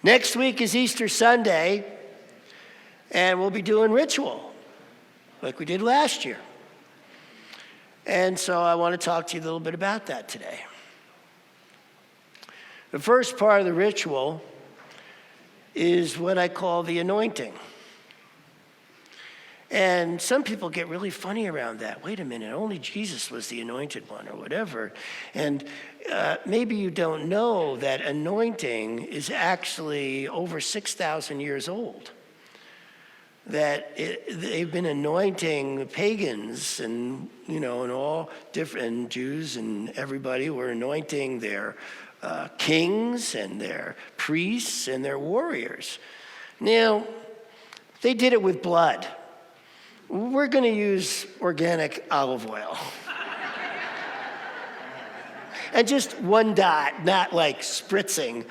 Next week is Easter Sunday, and we'll be doing ritual like we did last year. And so I want to talk to you a little bit about that today. The first part of the ritual is what I call the anointing. And some people get really funny around that. Wait a minute, only Jesus was the anointed one or whatever. And maybe you don't know that anointing is actually over 6,000 years old. That they've been anointing pagans and, and all different Jews and everybody were anointing their kings and their priests and their warriors. Now, they did it with blood. We're going to use organic olive oil. And just one dot, not like spritzing,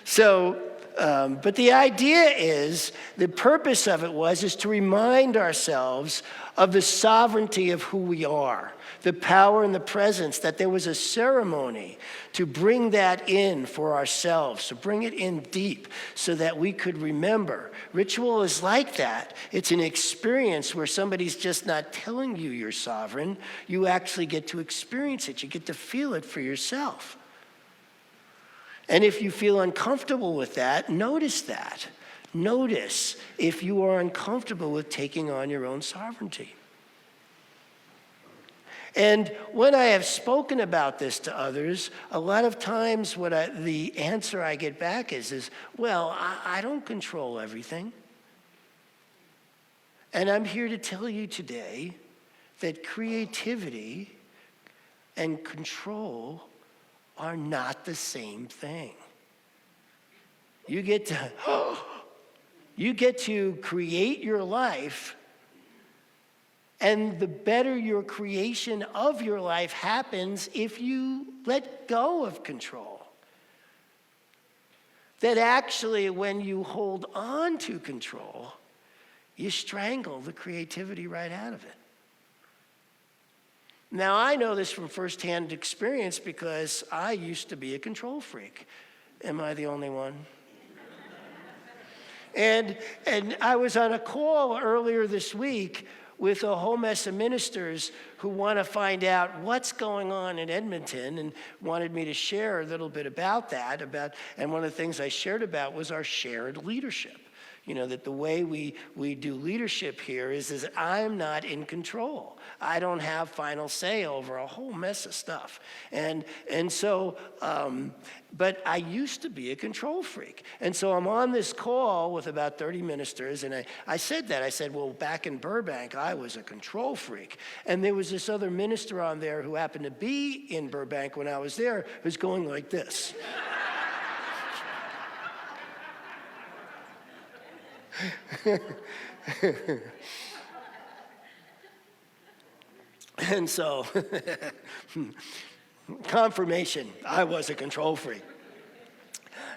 So, but the idea is, the purpose of it is to remind ourselves of the sovereignty of who we are, the power and the presence, that there was a ceremony to bring that in for ourselves, to bring it in deep so that we could remember. Ritual is like that. It's an experience where somebody's just not telling you you're sovereign. You actually get to experience it. You get to feel it for yourself. And if you feel uncomfortable with that, notice that. Notice if you are uncomfortable with taking on your own sovereignty. And when I have spoken about this to others, a lot of times the answer I get back is well, I don't control everything. And I'm here to tell you today that creativity and control are not the same thing. You get to create your life, and the better your creation of your life happens if you let go of control. That actually, when you hold on to control, you strangle the creativity right out of it. Now, I know this from firsthand experience because I used to be a control freak. Am I the only one? And I was on a call earlier this week with a whole mess of ministers who want to find out what's going on in Edmonton and wanted me to share a little bit about that. And one of the things I shared about was our shared leadership. That the way we do leadership here is I'm not in control. I don't have final say over a whole mess of stuff. And so, but I used to be a control freak. And so I'm on this call with about 30 ministers, and I said that. I said, well, back in Burbank, I was a control freak. And there was this other minister on there who happened to be in Burbank when I was there, who's going like this. And so, confirmation, I was a control freak.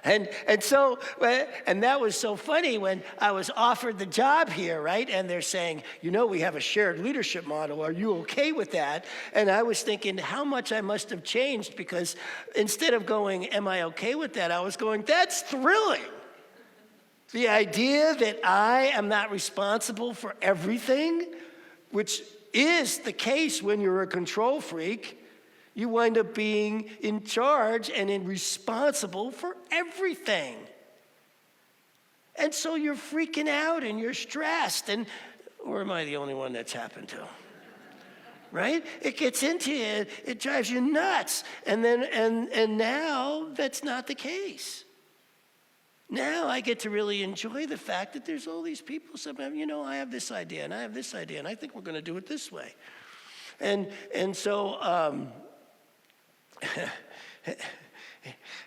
And that was so funny when I was offered the job here, right? And they're saying, we have a shared leadership model. Are you okay with that? And I was thinking how much I must have changed, because instead of going, am I okay with that? I was going, that's thrilling. The idea that I am not responsible for everything, which is the case when you're a control freak. You wind up being in charge and responsible for everything. And so you're freaking out and you're stressed. Or am I the only one that's happened to? Right? It gets into you. It drives you nuts. And now that's not the case. Now I get to really enjoy the fact that there's all these people. Sometimes, I have this idea, and I have this idea, and I think we're going to do it this way. And so,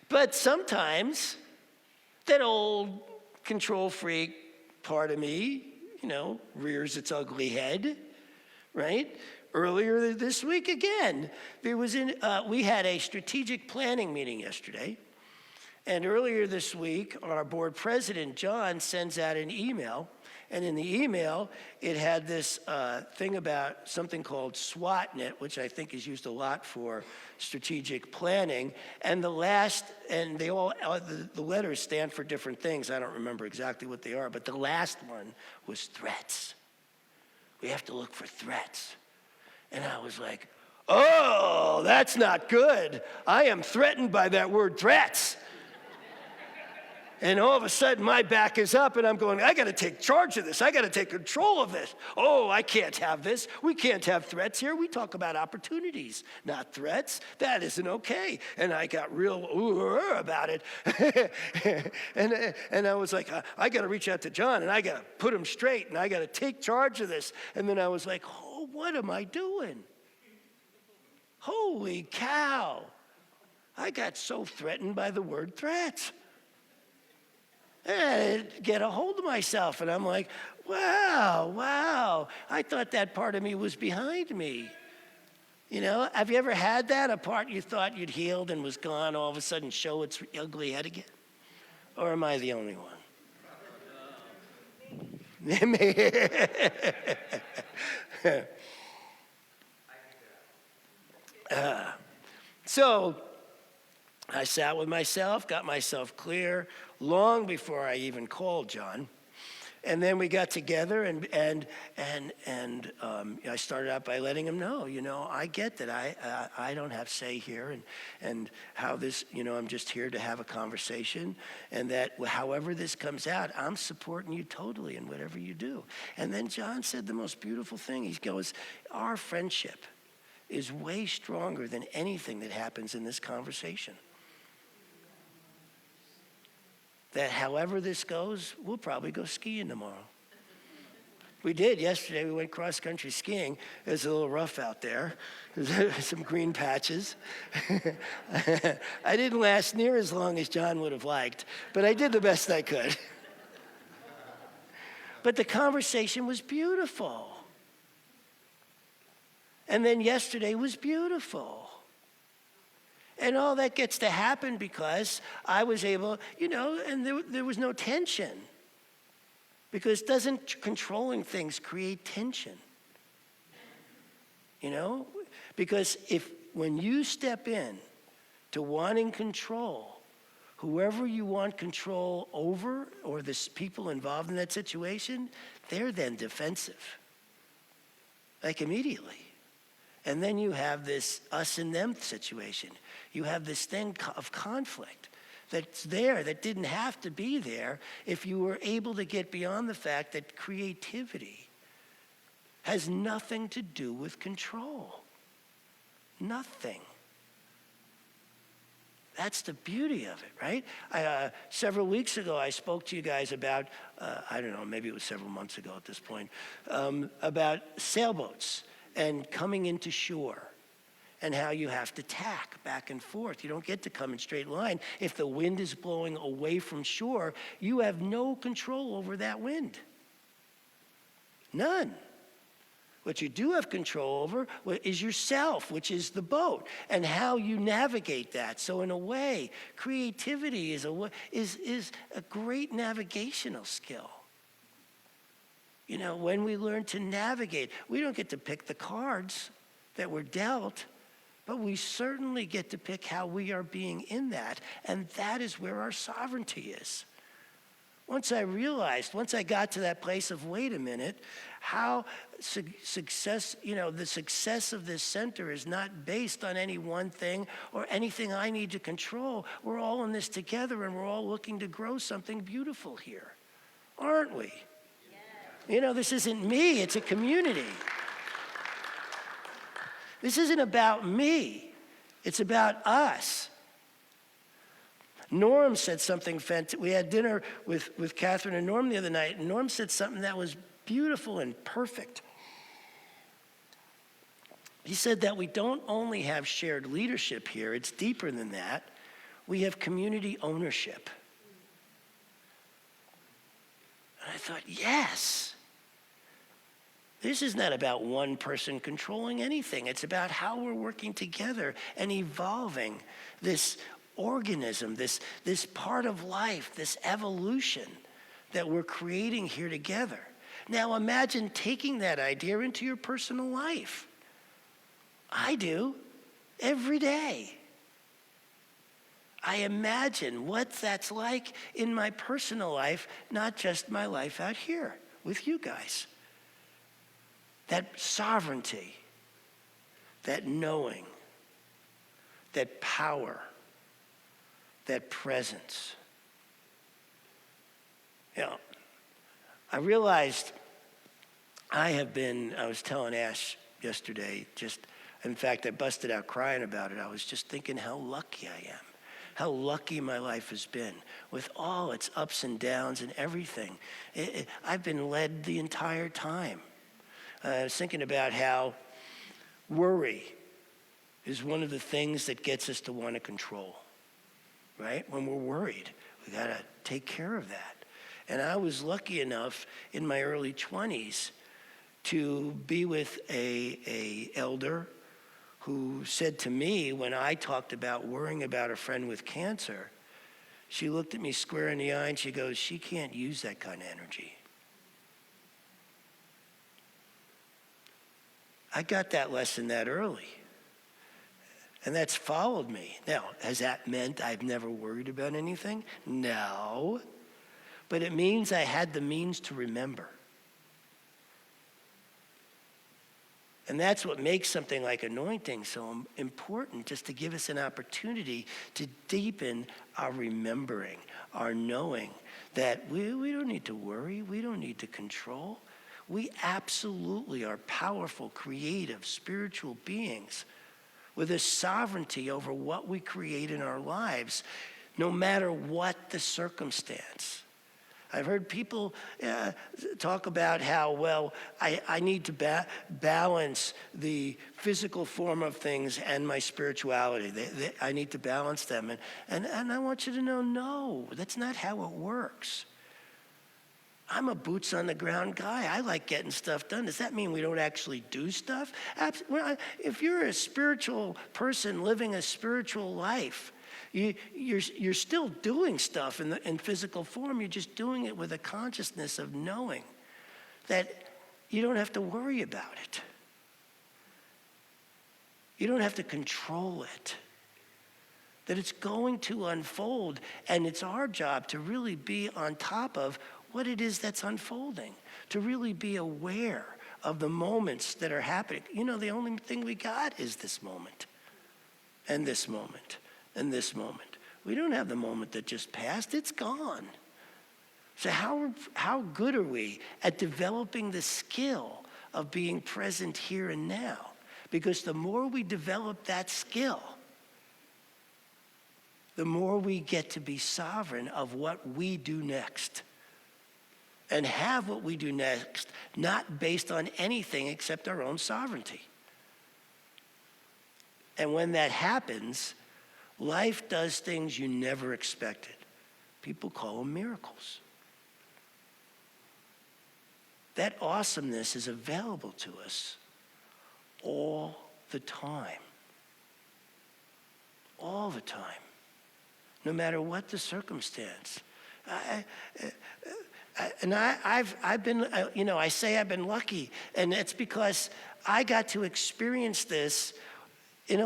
but sometimes that old control freak part of me, rears its ugly head, right? Earlier this week, again, we had a strategic planning meeting yesterday. And earlier this week, our board president, John, sends out an email And in the email, it had this thing about something called SWOTnet, which I think is used a lot for strategic planning. And the letters stand for different things. I don't remember exactly what they are, but the last one was threats. We have to look for threats. And I was like, oh, that's not good. I am threatened by that word threats. And all of a sudden, my back is up, and I'm going, I got to take charge of this. I got to take control of this. Oh, I can't have this. We can't have threats here. We talk about opportunities, not threats. That isn't okay. And I got real about it. and I was like, I got to reach out to John, and I got to put him straight, and I got to take charge of this. And then I was like, oh, what am I doing? Holy cow. I got so threatened by the word threats. And I get a hold of myself, and I'm like, wow, I thought that part of me was behind me. You know, have you ever had that? A part you thought you'd healed and was gone, all of a sudden show its ugly head again? Or am I the only one? So I sat with myself, got myself clear long before I even called John. And then we got together, and I started out by letting him know, I get that I don't have say here, and how this, I'm just here to have a conversation, and that however this comes out, I'm supporting you totally in whatever you do. And then John said the most beautiful thing. He goes, our friendship is way stronger than anything that happens in this conversation. That however this goes, we'll probably go skiing tomorrow. We did yesterday. We went cross-country skiing. It was a little rough out there. There's some green patches. I didn't last near as long as John would have liked, but I did the best I could. But the conversation was beautiful. And then yesterday was beautiful. And all that gets to happen because I was able, and there was no tension. Because doesn't controlling things create tension? Because when you step in to wanting control, whoever you want control over, or the people involved in that situation, they're then defensive. Like immediately. And then you have this us and them situation. You have this thing of conflict that's there that didn't have to be there if you were able to get beyond the fact that creativity has nothing to do with control. Nothing. That's the beauty of it, right? Several weeks ago, I spoke to you guys about, I don't know, maybe it was several months ago at this point, about sailboats and coming into shore, and how you have to tack back and forth. You don't get to come in straight line. If the wind is blowing away from shore, you have no control over that wind. None. What you do have control over is yourself, which is the boat, and how you navigate that. So in a way, creativity is a great navigational skill. When we learn to navigate, we don't get to pick the cards that were dealt, but we certainly get to pick how we are being in that, and that is where our sovereignty is. Once I got to that place of, wait a minute, how success, the success of this center is not based on any one thing or anything I need to control. We're all in this together, and we're all looking to grow something beautiful here, aren't we? This isn't me, it's a community. This isn't about me, it's about us. Norm said something fantastic. We had dinner with Catherine and Norm the other night, and Norm said something that was beautiful and perfect. He said that we don't only have shared leadership here, it's deeper than that. We have community ownership. And I thought, yes. This is not about one person controlling anything. It's about how we're working together and evolving this organism, this part of life, this evolution that we're creating here together. Now imagine taking that idea into your personal life. I do every day. I imagine what that's like in my personal life, not just my life out here with you guys. That sovereignty, that knowing, that power, that presence. You know, I realized I was telling Ash yesterday, in fact, I busted out crying about it. I was just thinking how lucky I am, how lucky my life has been with all its ups and downs and everything. I've been led the entire time. I was thinking about how worry is one of the things that gets us to want to control, right? When we're worried, we got to take care of that. And I was lucky enough in my early 20s to be with a elder who said to me when I talked about worrying about a friend with cancer, she looked at me square in the eye and she goes, "She can't use that kind of energy." I got that lesson that early. And that's followed me. Now, has that meant I've never worried about anything? No. But it means I had the means to remember. And that's what makes something like anointing so important, just to give us an opportunity to deepen our remembering, our knowing that we don't need to worry, we don't need to control. We absolutely are powerful, creative, spiritual beings with a sovereignty over what we create in our lives, no matter what the circumstance. I've heard people talk about how, well, I need to balance the physical form of things and my spirituality. I need to balance them. And I want you to know, no, that's not how it works. I'm a boots on the ground guy. I like getting stuff done. Does that mean we don't actually do stuff? If you're a spiritual person living a spiritual life, you're still doing stuff in physical form. You're just doing it with a consciousness of knowing that you don't have to worry about it. You don't have to control it. That it's going to unfold, and it's our job to really be on top of what it is that's unfolding, to really be aware of the moments that are happening. You know, the only thing we got is this moment, and this moment, and this moment. We don't have the moment that just passed, it's gone. So how good are we at developing the skill of being present here and now? Because the more we develop that skill, the more we get to be sovereign of what we do next. And have what we do next not based on anything except our own sovereignty. And when that happens, life does things you never expected. People call them miracles. That awesomeness is available to us all the time. All the time. No matter what the circumstance. I've been, I say I've been lucky, and it's because I got to experience this in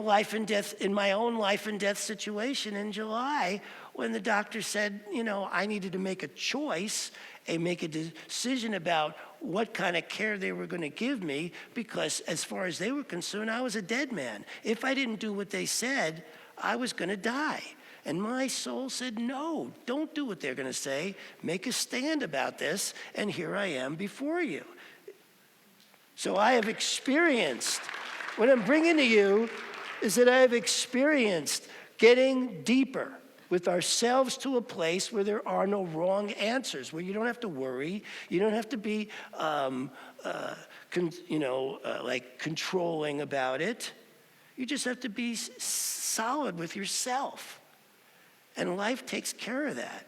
my own life and death situation in July, when the doctor said, I needed to make a choice and make a decision about what kind of care they were going to give me, because as far as they were concerned, I was a dead man. If I didn't do what they said, I was going to die. And my soul said, no, don't do what they're going to say. Make a stand about this, and here I am before you. So I have experienced, what I'm bringing to you is that I have experienced getting deeper with ourselves to a place where there are no wrong answers, where you don't have to worry, you don't have to be, controlling about it. You just have to be solid with yourself. And life takes care of that.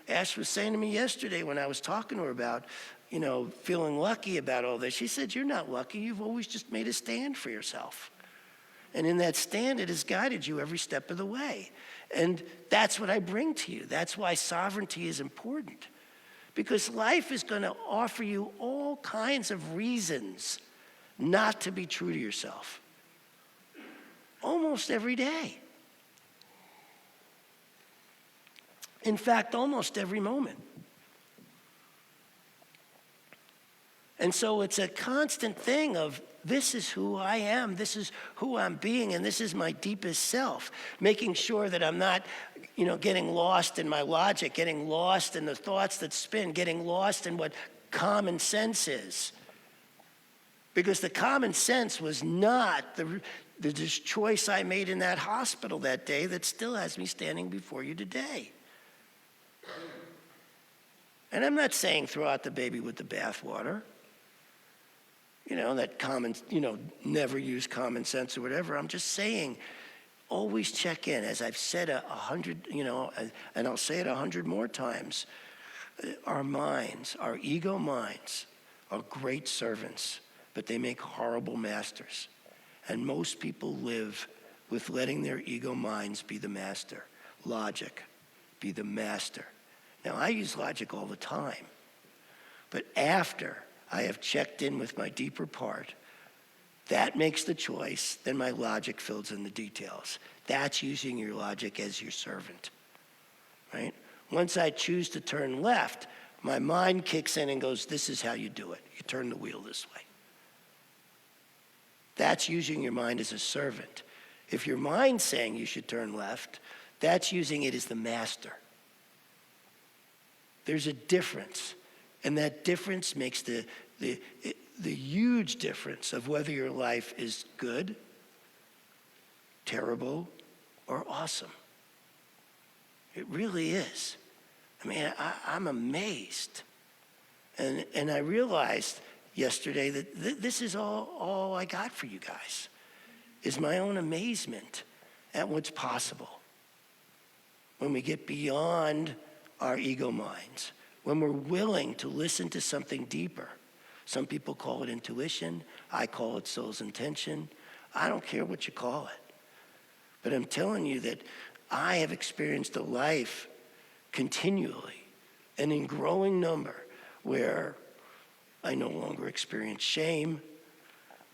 Ash was saying to me yesterday when I was talking to her about, feeling lucky about all this. She said, you're not lucky. You've always just made a stand for yourself. And in that stand, it has guided you every step of the way. And that's what I bring to you. That's why sovereignty is important. Because life is going to offer you all kinds of reasons not to be true to yourself. Almost every day. In fact, almost every moment. And so it's a constant thing of, this is who I am, this is who I'm being, and this is my deepest self. Making sure that I'm not, getting lost in my logic, getting lost in the thoughts that spin, getting lost in what common sense is. Because the common sense was not the choice I made in that hospital that day that still has me standing before you today. And I'm not saying throw out the baby with the bathwater. That common, never use common sense or whatever. I'm just saying, always check in. As I've said 100, and I'll say it 100 more times. Our minds, our ego minds, are great servants, but they make horrible masters. And most people live with letting their ego minds be the master. Logic, be the master. Now, I use logic all the time, but after I have checked in with my deeper part, that makes the choice, then my logic fills in the details. That's using your logic as your servant, right? Once I choose to turn left, my mind kicks in and goes, this is how you do it. You turn the wheel this way. That's using your mind as a servant. If your mind's saying you should turn left, that's using it as the master. There's a difference. And that difference makes the huge difference of whether your life is good, terrible, or awesome. It really is. I mean, I'm amazed. And I realized yesterday that this is all I got for you guys, is my own amazement at what's possible when we get beyond our ego minds, when we're willing to listen to something deeper. Some people call it intuition. I call it soul's intention. I don't care what you call it. But I'm telling you that I have experienced a life continually and in growing number where I no longer experience shame.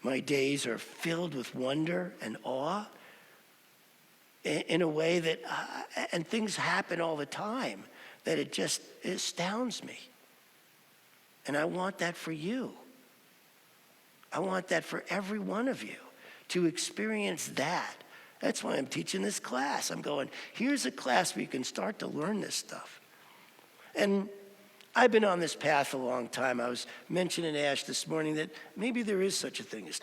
My days are filled with wonder and awe in a way that, and things happen all the time, that it just astounds me. And I want that for you. I want that for every one of you, to experience that. That's why I'm teaching this class. I'm going, here's a class where you can start to learn this stuff. And I've been on this path a long time. I was mentioning to Ash this morning that maybe there is such a thing as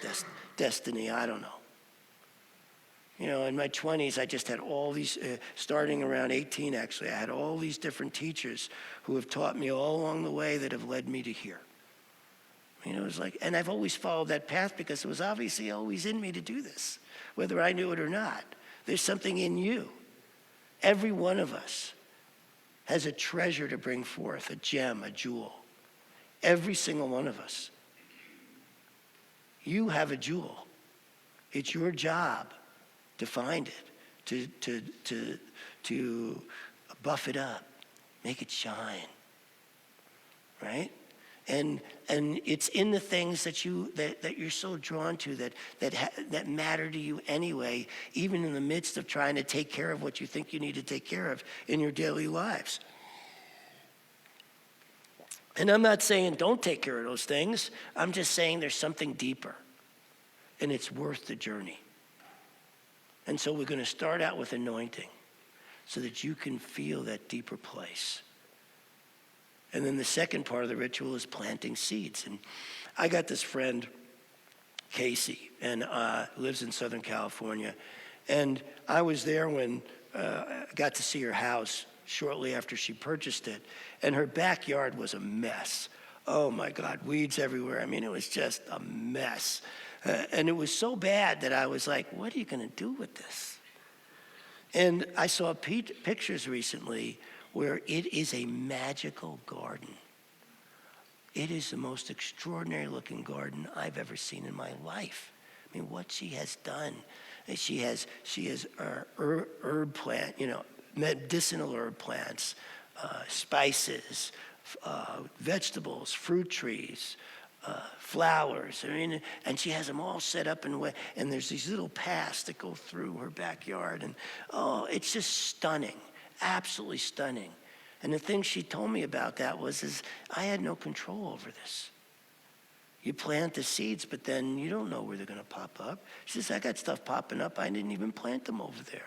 destiny. I don't know. In my 20s, I just had all these, starting around 18 actually, I had all these different teachers who have taught me all along the way that have led me to here. It was like, and I've always followed that path because it was obviously always in me to do this, whether I knew it or not. There's something in you. Every one of us has a treasure to bring forth, a gem, a jewel. Every single one of us. You have a jewel. It's your job to find it, to buff it up, make it shine, right? And it's in the things that you're so drawn to that matter to you anyway, even in the midst of trying to take care of what you think you need to take care of in your daily lives. And I'm not saying don't take care of those things. I'm just saying there's something deeper, and it's worth the journey. And so we're going to start out with anointing so that you can feel that deeper place. And then the second part of the ritual is planting seeds. And I got this friend, Casey, and lives in Southern California. And I was there when I got to see her house shortly after she purchased it. And her backyard was a mess. Oh my God, weeds everywhere. It was just a mess. And it was so bad that I was like, what are you going to do with this? And I saw pictures recently where it is a magical garden. It is the most extraordinary looking garden I've ever seen in my life. What she has done. She has herb plant, medicinal herb plants, spices, vegetables, fruit trees, flowers. I mean, and she has them all set up and there's these little paths that go through her backyard. And oh, it's just stunning, absolutely stunning. And the thing she told me about that is I had no control over this. You plant the seeds, but then you don't know where they're going to pop up. She says, I got stuff popping up. I didn't even plant them over there.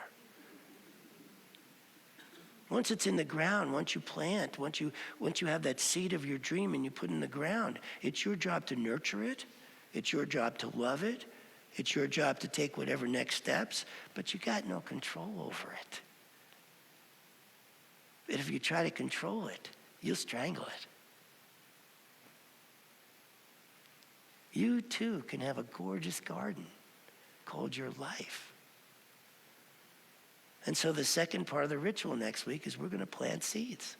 Once it's in the ground, once you plant, once you have that seed of your dream and you put it in the ground, it's your job to nurture it. It's your job to love it. It's your job to take whatever next steps, but you got no control over it. But if you try to control it, you'll strangle it. You too can have a gorgeous garden called your life. And so the second part of the ritual next week is we're going to plant seeds.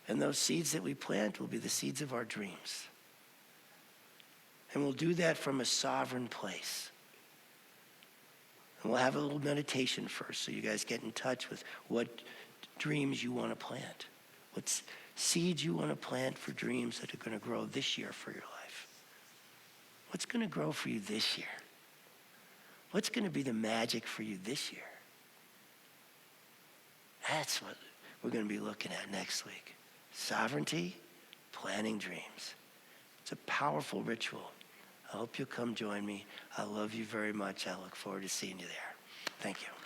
And those seeds that we plant will be the seeds of our dreams. And we'll do that from a sovereign place. And we'll have a little meditation first so you guys get in touch with what dreams you want to plant. What seeds you want to plant for dreams that are going to grow this year for your life. What's going to grow for you this year? What's going to be the magic for you this year? That's what we're going to be looking at next week. Sovereignty, planning dreams. It's a powerful ritual. I hope you'll come join me. I love you very much. I look forward to seeing you there. Thank you.